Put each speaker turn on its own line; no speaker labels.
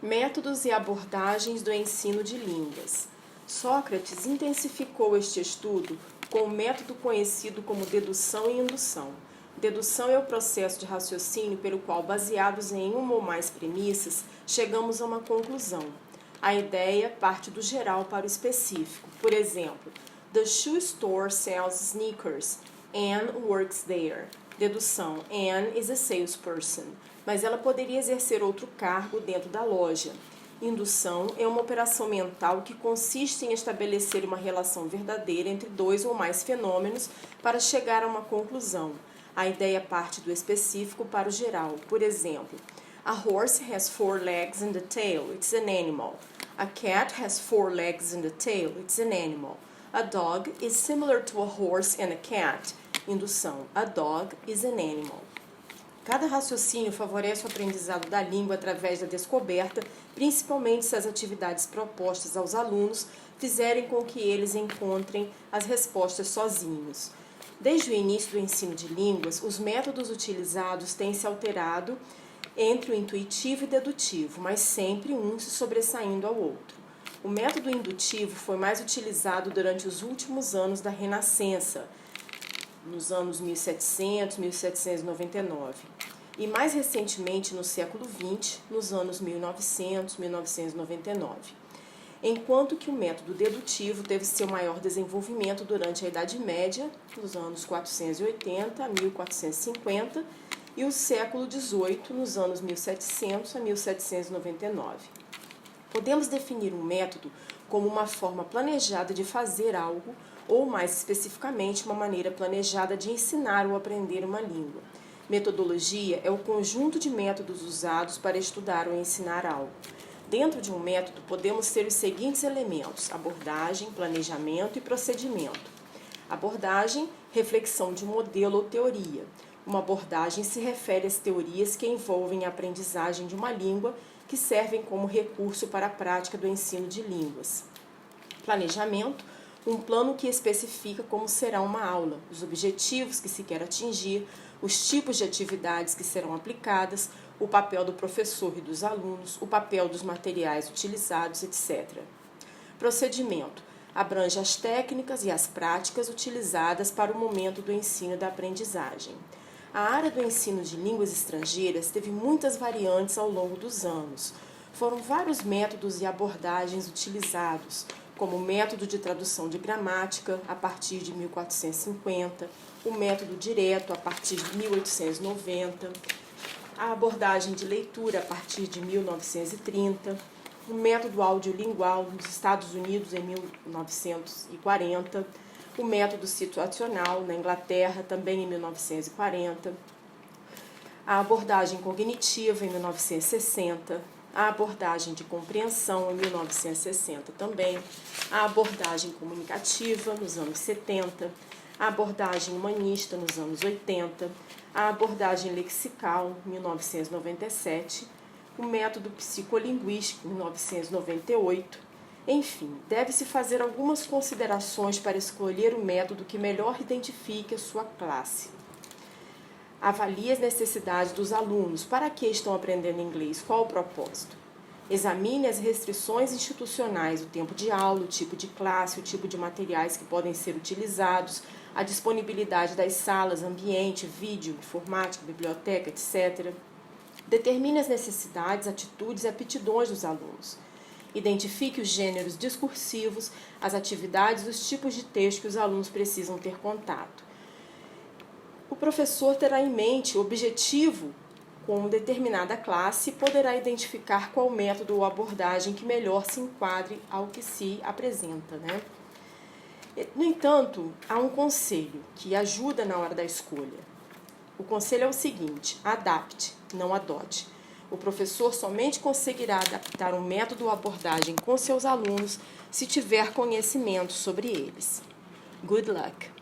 Métodos e abordagens do ensino de línguas. Sócrates intensificou este estudo com o método conhecido como dedução e indução. Dedução é o processo de raciocínio pelo qual, baseados em uma ou mais premissas, chegamos a uma conclusão. A ideia parte do geral para o específico. Por exemplo, the shoe store sells sneakers. Anne works there. Dedução: Anne is a salesperson. Mas ela poderia exercer outro cargo dentro da loja. Indução é uma operação mental que consiste em estabelecer uma relação verdadeira entre dois ou mais fenômenos para chegar a uma conclusão. A ideia parte do específico para o geral. Por exemplo, a horse has 4 legs and a tail. It's an animal. A cat has 4 legs and a tail. It's an animal. A dog is similar to a horse and a cat. Indução: a dog is an animal. Cada raciocínio favorece o aprendizado da língua através da descoberta, principalmente se as atividades propostas aos alunos fizerem com que eles encontrem as respostas sozinhos. Desde o início do ensino de línguas, os métodos utilizados têm se alterado entre o intuitivo e dedutivo, mas sempre um se sobressaindo ao outro. O método indutivo foi mais utilizado durante os últimos anos da Renascença, nos anos 1700, 1799, e mais recentemente no século XX, nos anos 1900, 1999, enquanto que o método dedutivo teve seu maior desenvolvimento durante a Idade Média, nos anos 480 a 1450, e o século XVIII, nos anos 1700 a 1799. Podemos definir um método como uma forma planejada de fazer algo, ou mais especificamente, uma maneira planejada de ensinar ou aprender uma língua. Metodologia é o conjunto de métodos usados para estudar ou ensinar algo. Dentro de um método, podemos ter os seguintes elementos: abordagem, planejamento e procedimento. Abordagem, reflexão de um modelo ou teoria. Uma abordagem se refere às teorias que envolvem a aprendizagem de uma língua, que servem como recurso para a prática do ensino de línguas. Planejamento, um plano que especifica como será uma aula, os objetivos que se quer atingir, os tipos de atividades que serão aplicadas, o papel do professor e dos alunos, o papel dos materiais utilizados, etc. Procedimento, abrange as técnicas e as práticas utilizadas para o momento do ensino e da aprendizagem. A área do ensino de línguas estrangeiras teve muitas variantes ao longo dos anos. Foram vários métodos e abordagens utilizados, como o método de tradução de gramática, a partir de 1450, o método direto, a partir de 1890, a abordagem de leitura, a partir de 1930, o método audiolingual nos Estados Unidos, em 1940, o método situacional na Inglaterra, também em 1940, a abordagem cognitiva, em 1960, a abordagem de compreensão, em 1960 também, a abordagem comunicativa, nos anos 70, a abordagem humanista, nos anos 80, a abordagem lexical, em 1997, o método psicolinguístico, em 1998. Enfim, deve-se fazer algumas considerações para escolher o método que melhor identifique a sua classe. Avalie as necessidades dos alunos. Para que estão aprendendo inglês? Qual o propósito? Examine as restrições institucionais, o tempo de aula, o tipo de classe, o tipo de materiais que podem ser utilizados, a disponibilidade das salas, ambiente, vídeo, informática, biblioteca, etc. Determine as necessidades, atitudes e aptidões dos alunos. Identifique os gêneros discursivos, as atividades e os tipos de texto que os alunos precisam ter contato. O professor terá em mente o objetivo com determinada classe e poderá identificar qual método ou abordagem que melhor se enquadre ao que se apresenta, né? No entanto, há um conselho que ajuda na hora da escolha. O conselho é o seguinte: adapte, não adote. O professor somente conseguirá adaptar um método ou abordagem com seus alunos se tiver conhecimento sobre eles. Good luck!